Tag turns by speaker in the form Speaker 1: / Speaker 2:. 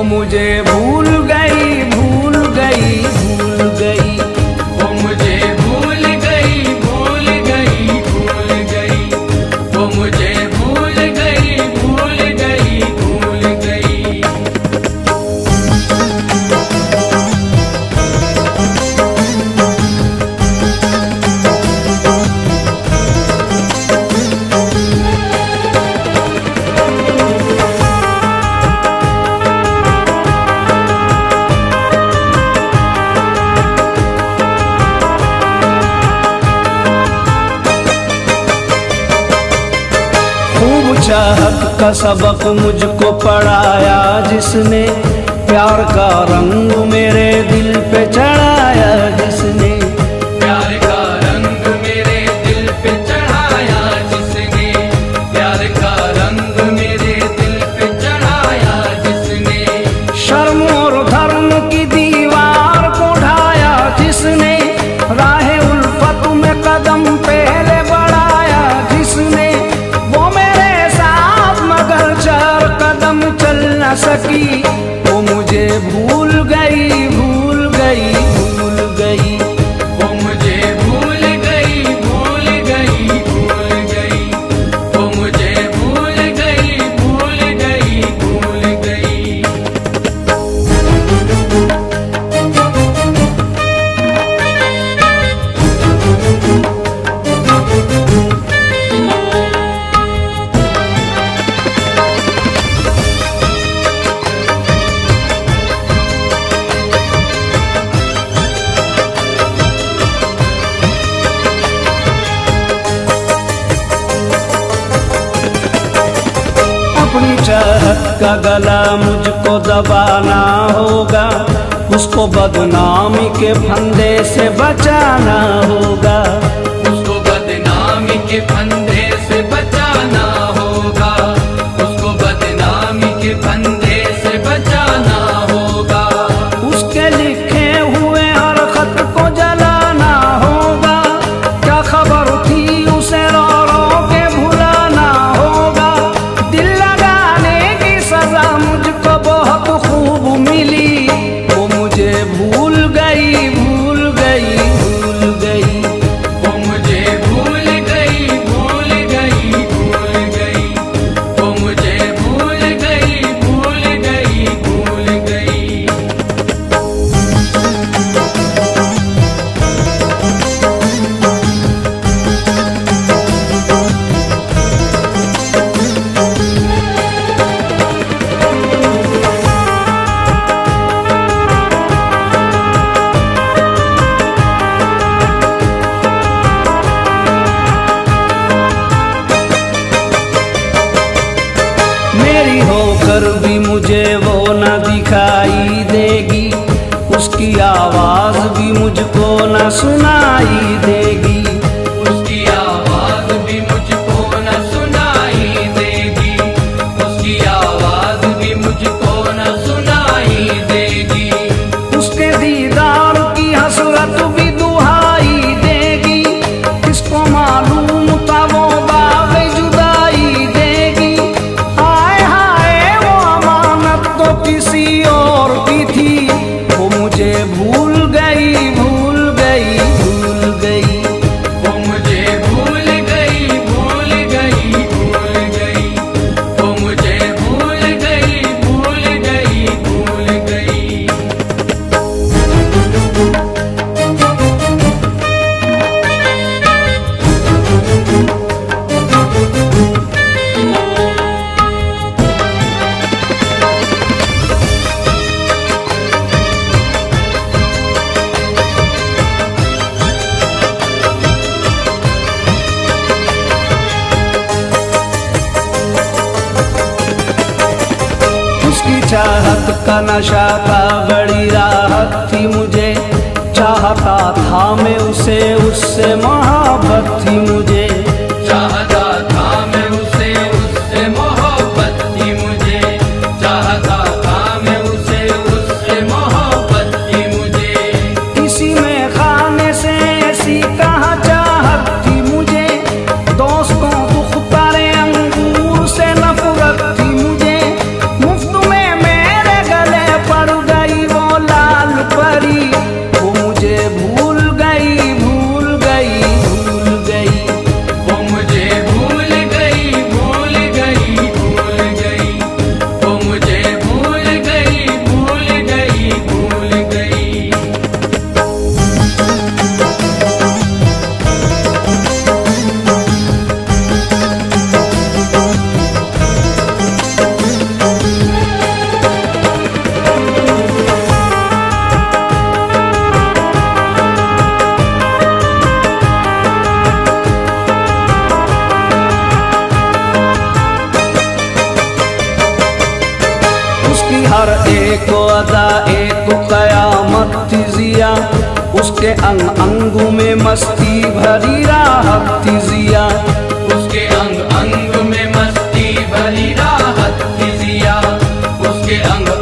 Speaker 1: मुझे भूल गई भूल गई भूल गई,
Speaker 2: वो मुझे भूल गई भूल गई भूल गई, वो मुझे भूल गई भूल गई भूल गई।
Speaker 1: खूब चाहत का सबक मुझको पढ़ाया जिसने, प्यार का रंग मेरे दिल पे चढ़ाया जिसने,
Speaker 2: प्यार का रंग मेरे दिल पे चढ़ाया जिसने, प्यार का रंग मेरे दिल पे चढ़ाया जिसने,
Speaker 1: शर्म और धर्म की दीवार को ढाया जिसने, राहे उल्फत में कदम पहले बढ़ाया जिसने, वो मेरे साथ मगर 4 कदम चल न सकी, वो मुझे भूल गई भूल गई भूल गई,
Speaker 2: वो मुझे भूल गई भूल गई भूल गई, वो मुझे भूल गई भूल गई भूल गई।
Speaker 1: अपनी चाहत का गला मुझको दबाना होगा, उसको बदनामी के फंदे से बचाना होगा,
Speaker 2: उसको बदनामी के फंदे से बचाना होगा, उसको बदनामी के फंदे से बचाना होगा,
Speaker 1: उसके लिखे हुए हर खत को जलाना होगा, क्या खबर थी उसे रो रो के भुलाना होगा, दिल लगाने की सजा मुझको बहुत खूब मिली, वो मुझे भूल गई भूल गई भूल गई,
Speaker 2: वो मुझे भूल गई भूल गई भूल गई, वो मुझे भूल गई भूल गई भूल गई।
Speaker 1: मेरी होकर भी मुझे वो न दिखाई देगी, उसकी आवाज भी मुझको न सुनाई देगी,
Speaker 2: उसकी आवाज भी मुझको न सुनाई देगी, उसकी आवाज भी मुझको न सुनाई देगी,
Speaker 1: उसके दीदार की हसरत भी दुहाई देगी, किसको मालूम था वो बाग जुदाई देगी, हाय हाय वो अमानत तो किसी और की थी, वो मुझे भूल गई भूल गई भूल गई,
Speaker 2: वो मुझे भूल गई भूल गई भूल गई, वो मुझे भूल गई भूल गई भूल गई।
Speaker 1: उसकी चाहत का नशा था बड़ी राहत थी मुझे, चाहता था मैं उसे उससे मोहब्बत थी मुझे,
Speaker 2: चाहता था मैं उसे उससे मोहब्बत थी मुझे, चाहता था मैं उसे उससे मोहब्बत थी मुझे,
Speaker 1: किसी में खाने से ऐसी कहाँ चाहत थी मुझे, दोस्तों दुख तारे अंगूर से नफरत थी मुझे, मुफ्त में मेरे गले उसकी हर एक अदा एक कयामत थी जिया, उसके अंग अंग में मस्ती भरी राहत थी जिया,
Speaker 2: उसके अंग अंग में मस्ती भरी राहत थी जिया, उसके अंग